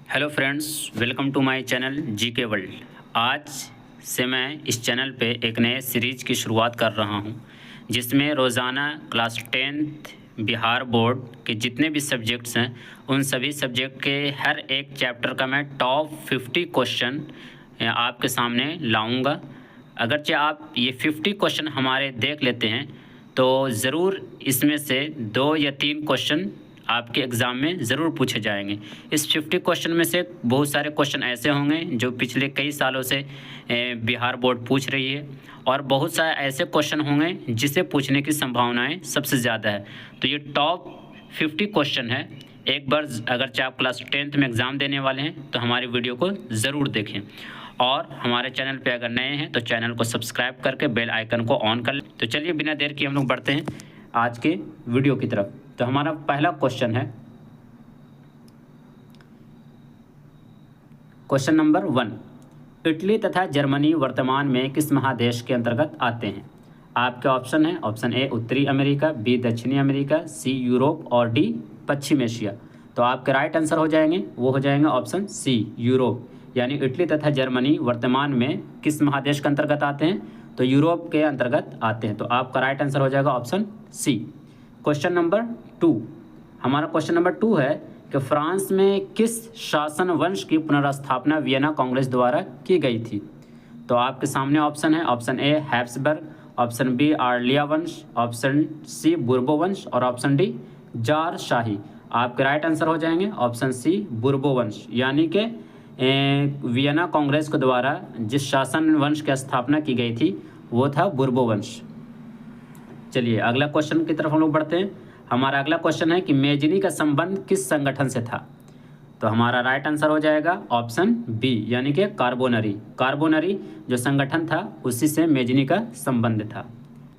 Hello friends, welcome to my channel GK world. आज से मैं इस चैनल पे एक नए सीरीज़ की शुरुआत कर रहा हूँ, जिसमें रोज़ाना क्लास 10th बिहार बोर्ड के जितने भी सब्जेक्ट्स हैं उन सभी सब्जेक्ट के हर एक चैप्टर का मैं टॉप 50 क्वेश्चन आपके सामने लाऊंगा। अगरचे आप ये 50 क्वेश्चन हमारे देख लेते हैं तो ज़रूर इसमें से 2 या 3 क्वेश्चन आपके एग्ज़ाम में ज़रूर पूछे जाएंगे। इस 50 क्वेश्चन में से बहुत सारे क्वेश्चन ऐसे होंगे जो पिछले कई सालों से बिहार बोर्ड पूछ रही है, और बहुत सारे ऐसे क्वेश्चन होंगे जिसे पूछने की संभावनाएं सबसे ज़्यादा है। तो ये टॉप 50 क्वेश्चन है। एक बार अगर चाहे आप क्लास 10th में एग्ज़ाम देने वाले हैं तो हमारी वीडियो को ज़रूर देखें, और हमारे चैनल पे अगर नए हैं तो चैनल को सब्सक्राइब करके बेल आइकन को ऑन कर लें। तो चलिए बिना देर किए हम लोग बढ़ते हैं आज के वीडियो की तरफ। तो हमारा पहला क्वेश्चन है क्वेश्चन नंबर 1। इटली तथा जर्मनी वर्तमान में किस महादेश के अंतर्गत आते हैं? आपके ऑप्शन है, ऑप्शन ए उत्तरी अमेरिका, बी दक्षिणी अमेरिका, सी यूरोप और डी पश्चिम एशिया। तो आपके राइट आंसर हो जाएंगे वो हो जाएंगे ऑप्शन सी यूरोप। यानी इटली तथा जर्मनी वर्तमान में किस महादेश के अंतर्गत आते हैं? तो यूरोप के अंतर्गत आते हैं। तो आपका राइट आंसर हो जाएगा ऑप्शन सी। Question number 2। हमारा क्वेश्चन नंबर 2 है कि फ्रांस में किस शासन वंश की पुनर्स्थापना वियना कांग्रेस द्वारा की गई थी? तो आपके सामने ऑप्शन है, option A Habsburg, option B आर्लिया वंश, ऑप्शन सी बुर्बो वंश और ऑप्शन डी जार शाही। आपके राइट आंसर हो जाएंगे ऑप्शन सी बुर्बो वंश। यानी कि वियना कांग्रेस के द्वारा जिस शासन वंश की स्थापना की गई थी वो था बुर्बो वंश। चलिए अगला क्वेश्चन की तरफ हम लोग बढ़ते हैं। हमारा अगला क्वेश्चन है कि मेजनी का संबंध किस संगठन से था? तो हमारा राइट आंसर हो जाएगा ऑप्शन बी, यानी कि कार्बोनरी। कार्बोनरी जो संगठन था उसी से मेजनी का संबंध था।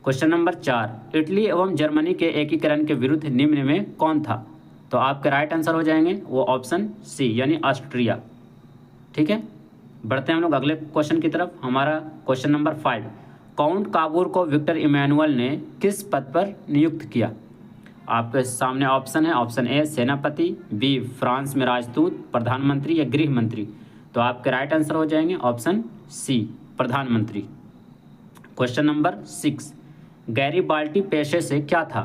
Question number 4। इटली एवं जर्मनी के एकीकरण के विरुद्ध निम्न में कौन था? तो आपके राइट आंसर हो जाएंगे वो ऑप्शन सी, यानी ऑस्ट्रिया। ठीक है, बढ़ते हैं हम लोग अगले क्वेश्चन की तरफ। हमारा क्वेश्चन नंबर 5। काउंट काबूर को विक्टर इमैनुअल ने किस पद पर नियुक्त किया? आपके सामने ऑप्शन है, ऑप्शन ए सेनापति, बी फ्रांस में राजदूत, प्रधानमंत्री या गृह मंत्री। तो आपके राइट आंसर हो जाएंगे ऑप्शन सी प्रधानमंत्री। Question number 6। गैरीबाल्टी पेशे से क्या था?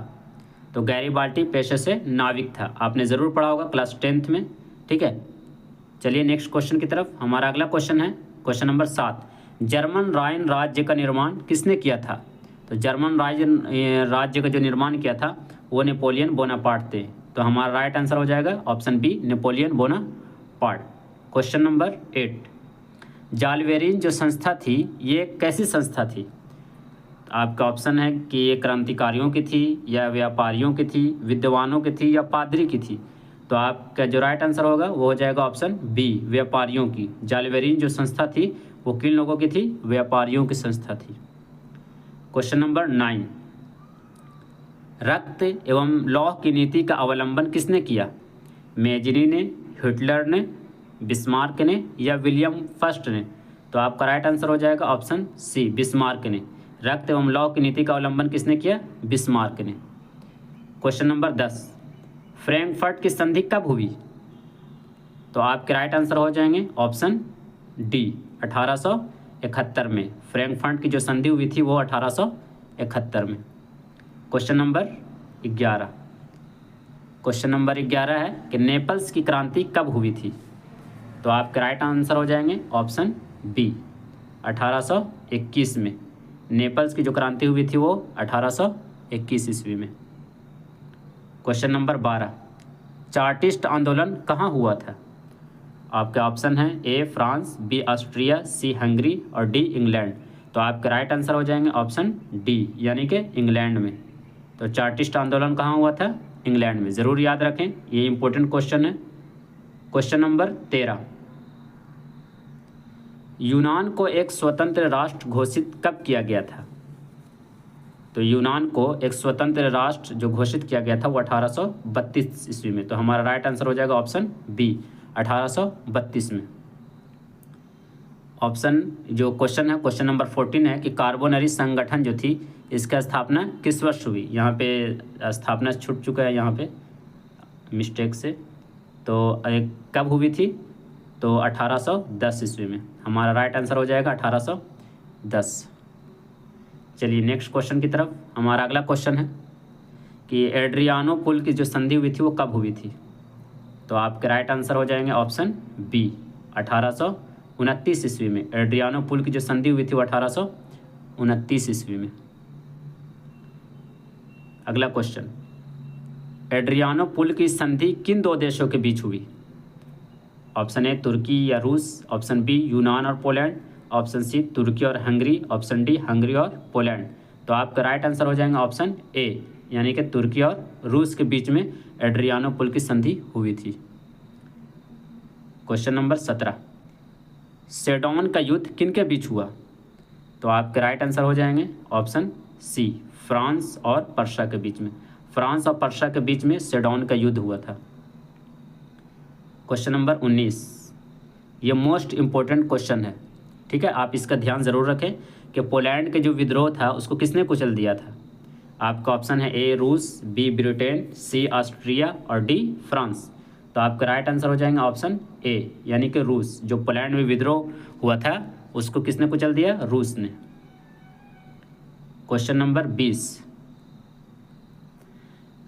तो गैरीबाल्टी पेशे से नाविक था। आपने ज़रूर पढ़ा होगा क्लास 10th में। ठीक है, चलिए नेक्स्ट क्वेश्चन की तरफ। हमारा अगला क्वेश्चन है क्वेश्चन नंबर 7। जर्मन राइन राज्य का निर्माण किसने किया था? तो जर्मन राज्य का जो निर्माण किया था वो नेपोलियन बोनापार्ट थे। तो हमारा राइट आंसर हो जाएगा option B Napoleon Bonaparte. Question number 8। Zollverein जो संस्था थी ये कैसी संस्था थी? आपका ऑप्शन है कि ये क्रांतिकारियों की थी या व्यापारियों की थी, विद्वानों की थी या पादरी की थी। तो आपका जो राइट आंसर होगा वो हो जाएगा ऑप्शन बी व्यापारियों की। जालवेरिन जो संस्था थी वो किन लोगों की थी? व्यापारियों की संस्था थी। Question number 9। रक्त एवं लौह की नीति का अवलंबन किसने किया? मेजनी ने, हिटलर ने, बिस्मार्क ने या विलियम फर्स्ट ने? तो आपका राइट आंसर हो जाएगा ऑप्शन सी बिस्मार्क ने। रक्त एवं लौह की नीति का अवलंबन किसने किया? बिस्मार्क ने। Question number 10। फ्रैंकफर्ट की संधि कब हुई? तो आपके राइट आंसर हो जाएंगे ऑप्शन डी 1871 में। फ्रैंकफर्ट की जो संधि हुई थी वो 1871 में। Question number 11। क्वेश्चन नंबर 11 है कि नेपल्स की क्रांति कब हुई थी? तो आपके राइट आंसर हो जाएंगे ऑप्शन बी 1821 में। नेपल्स की जो क्रांति हुई थी वो 1821 ईस्वी में। Question number 12। चार्टिस्ट आंदोलन कहाँ हुआ था? आपके ऑप्शन हैं A France, B Austria, C Hungary और डी इंग्लैंड। तो आपके राइट आंसर हो जाएंगे ऑप्शन डी, यानी कि इंग्लैंड में। तो चार्टिस्ट आंदोलन कहाँ हुआ था? इंग्लैंड में। ज़रूर याद रखें, ये इंपॉर्टेंट क्वेश्चन है। Question number 13। यूनान को एक स्वतंत्र राष्ट्र घोषित कब किया गया था? तो यूनान को एक स्वतंत्र राष्ट्र जो घोषित किया गया था वो 1832 ईस्वी में। तो हमारा राइट आंसर हो जाएगा ऑप्शन बी 1832 में। ऑप्शन जो क्वेश्चन है क्वेश्चन नंबर 14 है कि कार्बोनरी संगठन जो थी इसका स्थापना किस वर्ष हुई? यहाँ पे स्थापना छूट चुका है यहाँ पे मिस्टेक से। तो कब हुई थी? तो 1810 ईस्वी में। हमारा राइट आंसर हो जाएगा 1810। चलिए नेक्स्ट क्वेश्चन की तरफ। हमारा अगला क्वेश्चन है कि एड्रियानो पुल की जो संधि हुई थी वो कब हुई थी? तो आपके राइट आंसर हो जाएंगे ऑप्शन बी, 1829 ईस्वी में। एड्रियानो पुल की जो संधि हुई थी वो 1829 ईस्वी में। अगला क्वेश्चन, एड्रियानो पुल की संधि किन दो देशों के बीच हुई? ऑप्शन ए तुर्की या रूस, ऑप्शन बी यूनान और पोलैंड, ऑप्शन सी तुर्की और हंगरी, ऑप्शन डी हंगरी और पोलैंड। तो आपका राइट आंसर हो जाएगा ऑप्शन ए, यानी कि तुर्की और रूस के बीच में एड्रियानो पुल की संधि हुई थी। क्वेश्चन नंबर 17, सेडोन का युद्ध किन के बीच हुआ? तो आपके राइट आंसर हो जाएंगे ऑप्शन सी, फ्रांस और पर्शिया के बीच में। फ्रांस और पर्शिया के बीच में सेडोन का युद्ध हुआ था। क्वेश्चन नंबर 19, ये मोस्ट इम्पोर्टेंट क्वेश्चन है, ठीक है, आप इसका ध्यान ज़रूर रखें कि पोलैंड के जो विद्रोह था उसको किसने कुचल दिया था? आपका ऑप्शन है ए रूस, बी ब्रिटेन, सी ऑस्ट्रिया और डी फ्रांस। तो आपका राइट आंसर हो जाएगा ऑप्शन ए, यानी कि रूस। जो पोलैंड में विद्रोह हुआ था उसको किसने कुचल दिया? रूस ने। क्वेश्चन नंबर 20,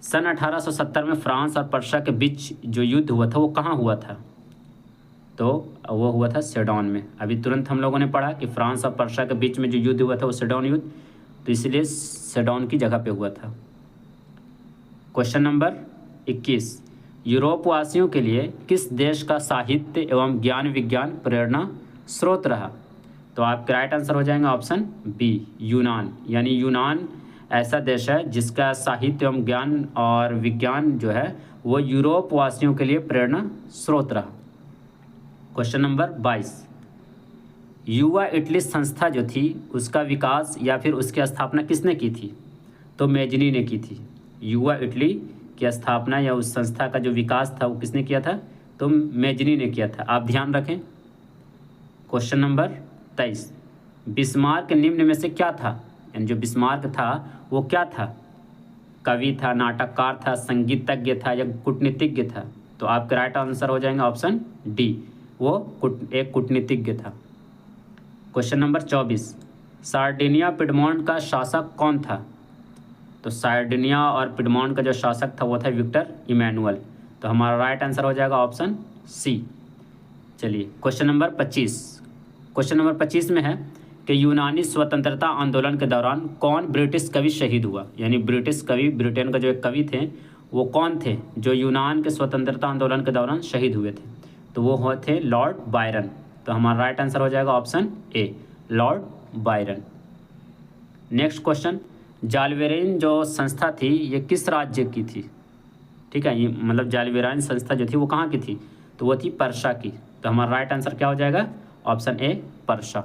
सन 1870 में फ्रांस और पर्शिया के बीच जो युद्ध हुआ था वो कहाँ हुआ था? तो वो हुआ था सेडोन में। अभी तुरंत हम लोगों ने पढ़ा कि फ्रांस और पर्शिया के बीच में जो युद्ध हुआ था वो सेडोन युद्ध, तो इसलिए सेडोन की जगह पे हुआ था। क्वेश्चन नंबर 21, यूरोप वासियों के लिए किस देश का साहित्य एवं ज्ञान विज्ञान प्रेरणा स्रोत रहा? तो आपके राइट आंसर हो जाएगा ऑप्शन बी, यूनान। यानी यूनान ऐसा देश है जिसका साहित्य एवं ज्ञान और विज्ञान जो है वो यूरोप वासियों के लिए प्रेरणा स्रोत रहा। क्वेश्चन नंबर 22, युवा इटली संस्था जो थी उसका विकास या फिर उसकी स्थापना किसने की थी? तो मेजनी ने की थी। युवा इटली की स्थापना या उस संस्था का जो विकास था वो किसने किया था? तो मेजनी ने किया था। आप ध्यान रखें। क्वेश्चन नंबर 23, बिस्मार्क निम्न में से क्या था? यानी जो बिस्मार्क था वो क्या था? कवि था, नाटककार था, संगीतज्ञ था या कूटनीतिज्ञ था? तो आपका राइट आंसर हो जाएगा ऑप्शन डी, वो एक कूटनीतिज्ञ था। क्वेश्चन नंबर 24, सार्डिनिया पिडमोंट का शासक कौन था? तो सार्डिनिया और पिडमोंट का जो शासक था वो था विक्टर इमैनुअल। तो हमारा राइट आंसर हो जाएगा ऑप्शन सी। चलिए क्वेश्चन नंबर 25। क्वेश्चन नंबर 25 में है कि यूनानी स्वतंत्रता आंदोलन के दौरान कौन ब्रिटिश कवि शहीद हुआ? यानी ब्रिटिश कवि, ब्रिटेन का जो एक कवि थे वो कौन थे जो यूनान के स्वतंत्रता आंदोलन के दौरान शहीद हुए थे? तो वो थे लॉर्ड बायरन। तो हमारा राइट आंसर हो जाएगा option A, Lord Byron. Next question, जालवेरेन जो संस्था थी ये किस राज्य की थी? ठीक है, ये मतलब जालवेराइन संस्था जो थी वो कहाँ की थी? तो वो थी पर्शिया की। तो हमारा राइट आंसर क्या हो जाएगा? ऑप्शन ए, पर्शिया।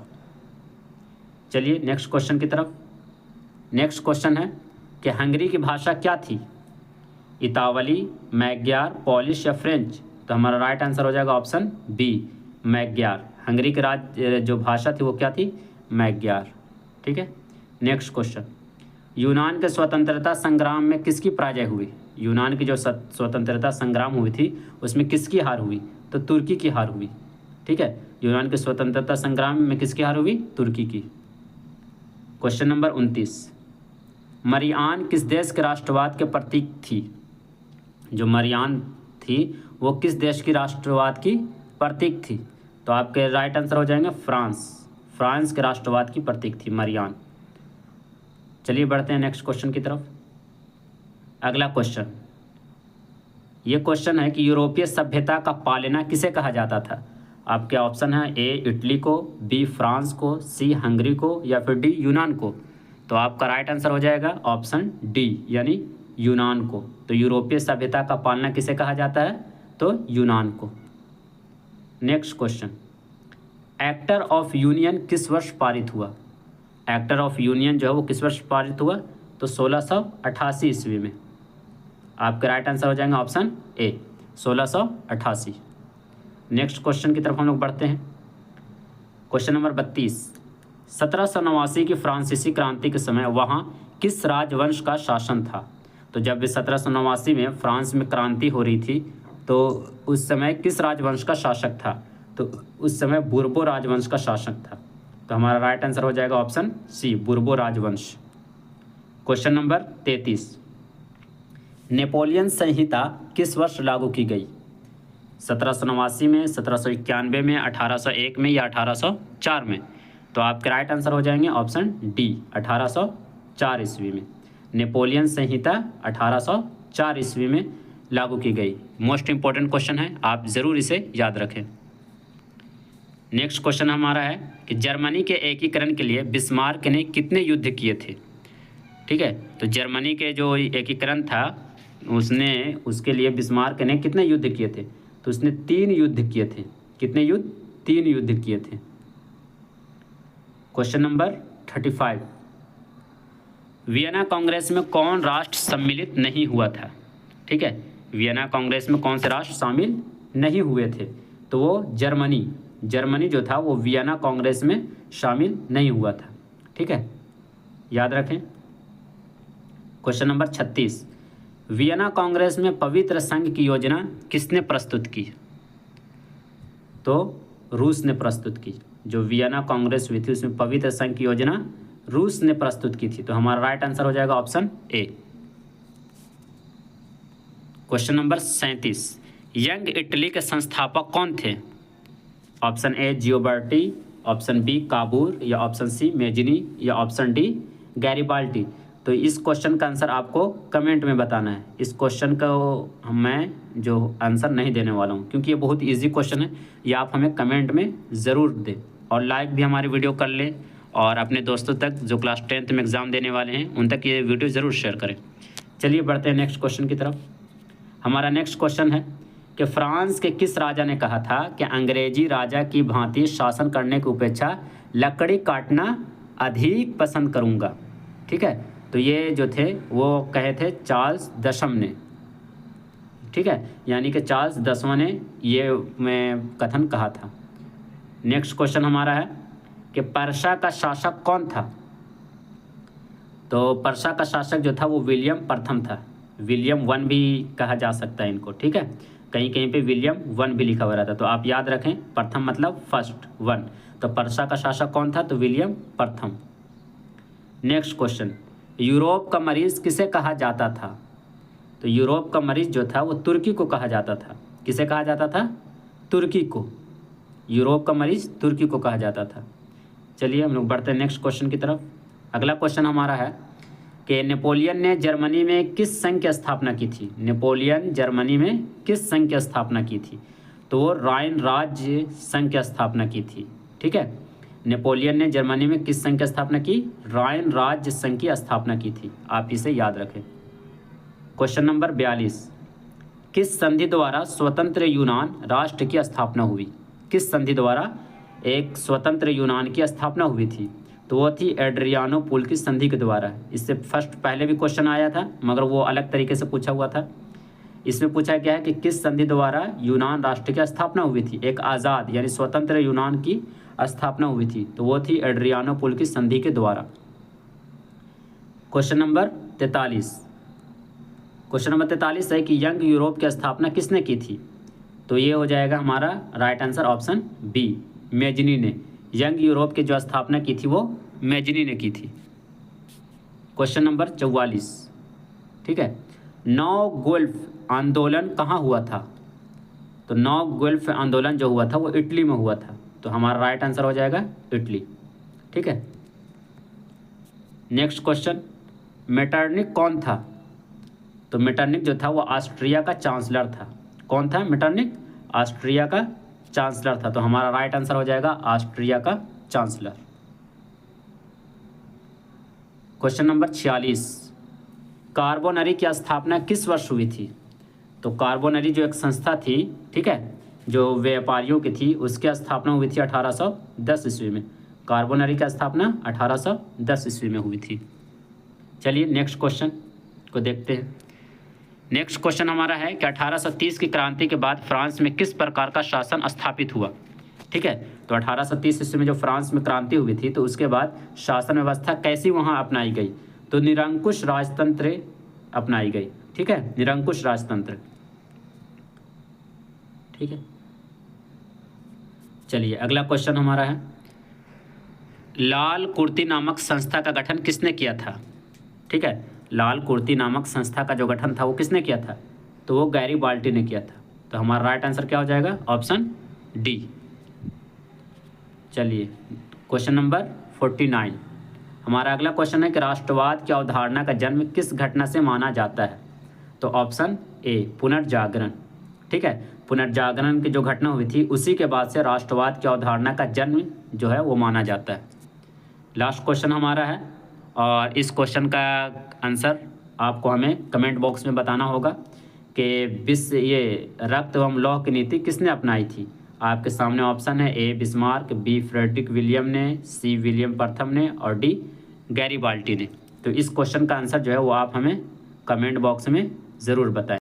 चलिए नेक्स्ट क्वेश्चन की तरफ। नेक्स्ट क्वेश्चन है कि हंगरी की भाषा क्या थी? इतावली, मैग्यार, पॉलिश या फ्रेंच? तो हमारा राइट आंसर हो जाएगा ऑप्शन बी, मैग्यार। हंगरी की राज्य जो भाषा थी वो क्या थी? मैग्यार। ठीक है। नेक्स्ट क्वेश्चन, यूनान के स्वतंत्रता संग्राम में किसकी पराजय हुई? यूनान की जो स्वतंत्रता संग्राम हुई थी उसमें किसकी हार हुई? तो तुर्की की हार हुई। ठीक है, यूनान के स्वतंत्रता संग्राम में किसकी हार हुई? तुर्की की। क्वेश्चन नंबर 29, मरियान किस देश के राष्ट्रवाद के प्रतीक थी? जो मरियान थी वो किस देश की राष्ट्रवाद की प्रतीक थी? तो आपके राइट आंसर हो जाएंगे फ्रांस। फ्रांस के राष्ट्रवाद की प्रतीक थी मरियान। चलिए बढ़ते हैं नेक्स्ट क्वेश्चन की तरफ। अगला क्वेश्चन, ये क्वेश्चन है कि यूरोपीय सभ्यता का पालना किसे कहा जाता था? आपके ऑप्शन है ए, इटली को, बी, फ्रांस को, सी, हंगरी को या फिर डी, यूनान को। तो आपका राइट आंसर हो जाएगा ऑप्शन डी, यानी यूनान को। तो यूरोपीय सभ्यता का पालना किसे कहा जाता है? तो यूनान को। Next question, actor of union किस वर्ष पारित हुआ? एक्टर ऑफ यूनियन जो है वो किस वर्ष पारित हुआ? तो 1688 ईस्वी में। आपका राइट आंसर हो जाएगा ऑप्शन ए, 1688। नेक्स्ट क्वेश्चन की तरफ हम लोग बढ़ते हैं। क्वेश्चन नंबर 32, 1789 की फ्रांसीसी क्रांति के समय वहाँ किस राजवंश का शासन था? तो जब भी 1789 में फ्रांस में क्रांति हो रही थी तो उस समय किस राजवंश का शासक था? तो उस समय बुर्बो राजवंश का शासक था। तो हमारा राइट आंसर हो जाएगा ऑप्शन सी, बुर्बो राजवंश। क्वेश्चन नंबर 33, नेपोलियन संहिता किस वर्ष लागू की गई? 1789 में, 1791 में, 1801 में या 1804 में? तो आपके राइट आंसर हो जाएंगे ऑप्शन डी, 1804 ईस्वी में। नेपोलियन संहिता 1804 ईस्वी में लागू की गई। मोस्ट इंपॉर्टेंट क्वेश्चन है, आप ज़रूर इसे याद रखें। नेक्स्ट क्वेश्चन हमारा है कि जर्मनी के एकीकरण के लिए बिस्मार्क ने कितने युद्ध किए थे? ठीक है, तो जर्मनी के जो एकीकरण था उसके लिए बिस्मार्क ने कितने युद्ध किए थे? तो उसने 3 युद्ध किए थे। कितने युद्ध? 3 युद्ध किए थे। क्वेश्चन नंबर 35, वियना कांग्रेस में कौन राष्ट्र सम्मिलित नहीं हुआ था? ठीक है, वियना कांग्रेस में कौन से राष्ट्र शामिल नहीं हुए थे? तो वो जर्मनी जो था वो वियना कांग्रेस में शामिल नहीं हुआ था। ठीक है, याद रखें। क्वेश्चन नंबर 36, वियना कांग्रेस में पवित्र संघ की योजना किसने प्रस्तुत की? तो रूस ने प्रस्तुत की। जो वियना कांग्रेस हुई थी उसमें पवित्र संघ की योजना रूस ने प्रस्तुत की थी। तो हमारा राइट आंसर हो जाएगा option A. Question number 37, young Italy के संस्थापक कौन थे? Option A Gioberti, option B Cavour या ऑप्शन सी मेजिनी या ऑप्शन डी गैरिबाल्टी? तो इस क्वेश्चन का आंसर आपको कमेंट में बताना है। इस क्वेश्चन का मैं जो आंसर नहीं देने वाला हूँ क्योंकि ये बहुत इजी क्वेश्चन है। ये आप हमें कमेंट में ज़रूर दें और लाइक भी हमारी वीडियो कर लें और अपने दोस्तों तक जो क्लास 10th में एग्ज़ाम देने वाले हैं उन तक ये वीडियो ज़रूर शेयर करें। चलिए बढ़ते हैं नेक्स्ट क्वेश्चन की तरफ। हमारा नेक्स्ट क्वेश्चन है कि फ्रांस के किस राजा ने कहा था कि अंग्रेजी राजा की भांति शासन करने की अपेक्षा लकड़ी काटना अधिक पसंद करूँगा? ठीक है, तो ये जो थे वो कहे थे चार्ल्स 10वां ने। ठीक है, यानी कि चार्ल्स 10वां ने ये कथन कहा था। नेक्स्ट क्वेश्चन हमारा है कि पर्शिया का शासक कौन था? तो पर्शिया का शासक जो था वो विलियम प्रथम था। विलियम 1 भी कहा जा सकता है इनको। ठीक है, कहीं कहीं पे विलियम 1 भी लिखा हुआ रहता है। तो आप याद रखें, प्रथम मतलब फर्स्ट 1। तो पर्शिया का शासक कौन था? तो विलियम प्रथम। नेक्स्ट क्वेश्चन, यूरोप का मरीज़ किसे कहा जाता था? तो यूरोप का मरीज़ जो था वो तुर्की को कहा जाता था। किसे कहा जाता था? तुर्की को। यूरोप का मरीज़ तुर्की को कहा जाता था। चलिए हम लोग बढ़ते हैं नेक्स्ट क्वेश्चन की तरफ। अगला क्वेश्चन हमारा है कि नेपोलियन ने जर्मनी में किस संघ की स्थापना की थी? नेपोलियन जर्मनी में किस संघ की स्थापना की थी? तो वो राइन राज्य संघ की स्थापना की थी। ठीक है, नेपोलियन ने जर्मनी में किस संघ की स्थापना की? राइन राज्य संघ की स्थापना की थी। आप इसे याद रखें। क्वेश्चन नंबर 42, किस संधि द्वारा स्वतंत्र यूनान राष्ट्र की स्थापना हुई? किस संधि द्वारा एक स्वतंत्र यूनान की स्थापना हुई थी? तो वो थी एड्रियानोपुल की संधि के द्वारा। इससे पहले भी क्वेश्चन आया था मगर वो अलग तरीके से पूछा हुआ था। इसमें पूछा गया है कि किस संधि द्वारा यूनान राष्ट्र की स्थापना हुई थी? एक आज़ाद यानी स्वतंत्र यूनान की स्थापना हुई थी। तो वो थी एड्रियानोपुल की संधि के द्वारा। क्वेश्चन नंबर 43, क्वेश्चन नंबर 43 है कि यंग यूरोप की स्थापना किसने की थी? तो ये हो जाएगा हमारा right answer option B, Mazzini ने। यंग यूरोप की जो स्थापना की थी वो मेजिनी ने की थी। क्वेश्चन नंबर 44, ठीक है, 9 गोल्फ आंदोलन कहाँ हुआ था? तो 9 गोल्फ आंदोलन जो हुआ था वो इटली में हुआ था। तो हमारा राइट आंसर हो जाएगा इटली। ठीक है, नेक्स्ट क्वेश्चन, मेटरनिक कौन था? तो मेटरनिक जो था वो ऑस्ट्रिया का चांसलर था। कौन था मेटरनिक? ऑस्ट्रिया का चांसलर था। तो हमारा राइट आंसर हो जाएगा ऑस्ट्रिया का चांसलर। क्वेश्चन नंबर 46, कार्बोनरी की स्थापना किस वर्ष हुई थी? तो कार्बोनरी जो एक संस्था थी, ठीक है, जो व्यापारियों की थी, उसकी स्थापना हुई थी 1810 ईस्वी में। कार्बोनरी की स्थापना 1810 ईस्वी में हुई थी। चलिए नेक्स्ट क्वेश्चन को देखते हैं। नेक्स्ट क्वेश्चन हमारा है कि 1830 की क्रांति के बाद फ्रांस में किस प्रकार का शासन स्थापित हुआ? ठीक है, तो 1830 ईस्वी में जो फ्रांस में क्रांति हुई थी तो उसके बाद शासन व्यवस्था कैसी वहाँ अपनाई गई? तो निरंकुश राजतंत्र अपनाई गई। ठीक है, निरंकुश राजतंत्र। ठीक है, चलिए अगला क्वेश्चन हमारा है, लाल कुर्ती नामक संस्था का गठन किसने किया था? ठीक है, लाल कुर्ती नामक संस्था का जो गठन था वो किसने किया था? तो वो गैरीबाल्डी ने किया था। तो हमारा राइट आंसर क्या हो जाएगा? Option D. चलिए क्वेश्चन नंबर 49, हमारा अगला क्वेश्चन है कि राष्ट्रवाद की अवधारणा का जन्म किस घटना से माना जाता है? तो ऑप्शन ए पुनर्जागरण। ठीक है, पुनर्जागरण की जो घटना हुई थी उसी के बाद से राष्ट्रवाद की अवधारणा का जन्म जो है वो माना जाता है। लास्ट क्वेश्चन हमारा है और इस क्वेश्चन का आंसर आपको हमें कमेंट बॉक्स में बताना होगा कि विश्व ये रक्त एवं लौह की नीति किसने अपनाई थी? आपके सामने ऑप्शन है, ए बिस्मार्क, बी फ्रेडरिक विलियम ने, सी विलियम प्रथम ने और डी गैरीबाल्डी ने। तो इस क्वेश्चन का आंसर जो है वो आप हमें कमेंट बॉक्स में ज़रूर बताएं।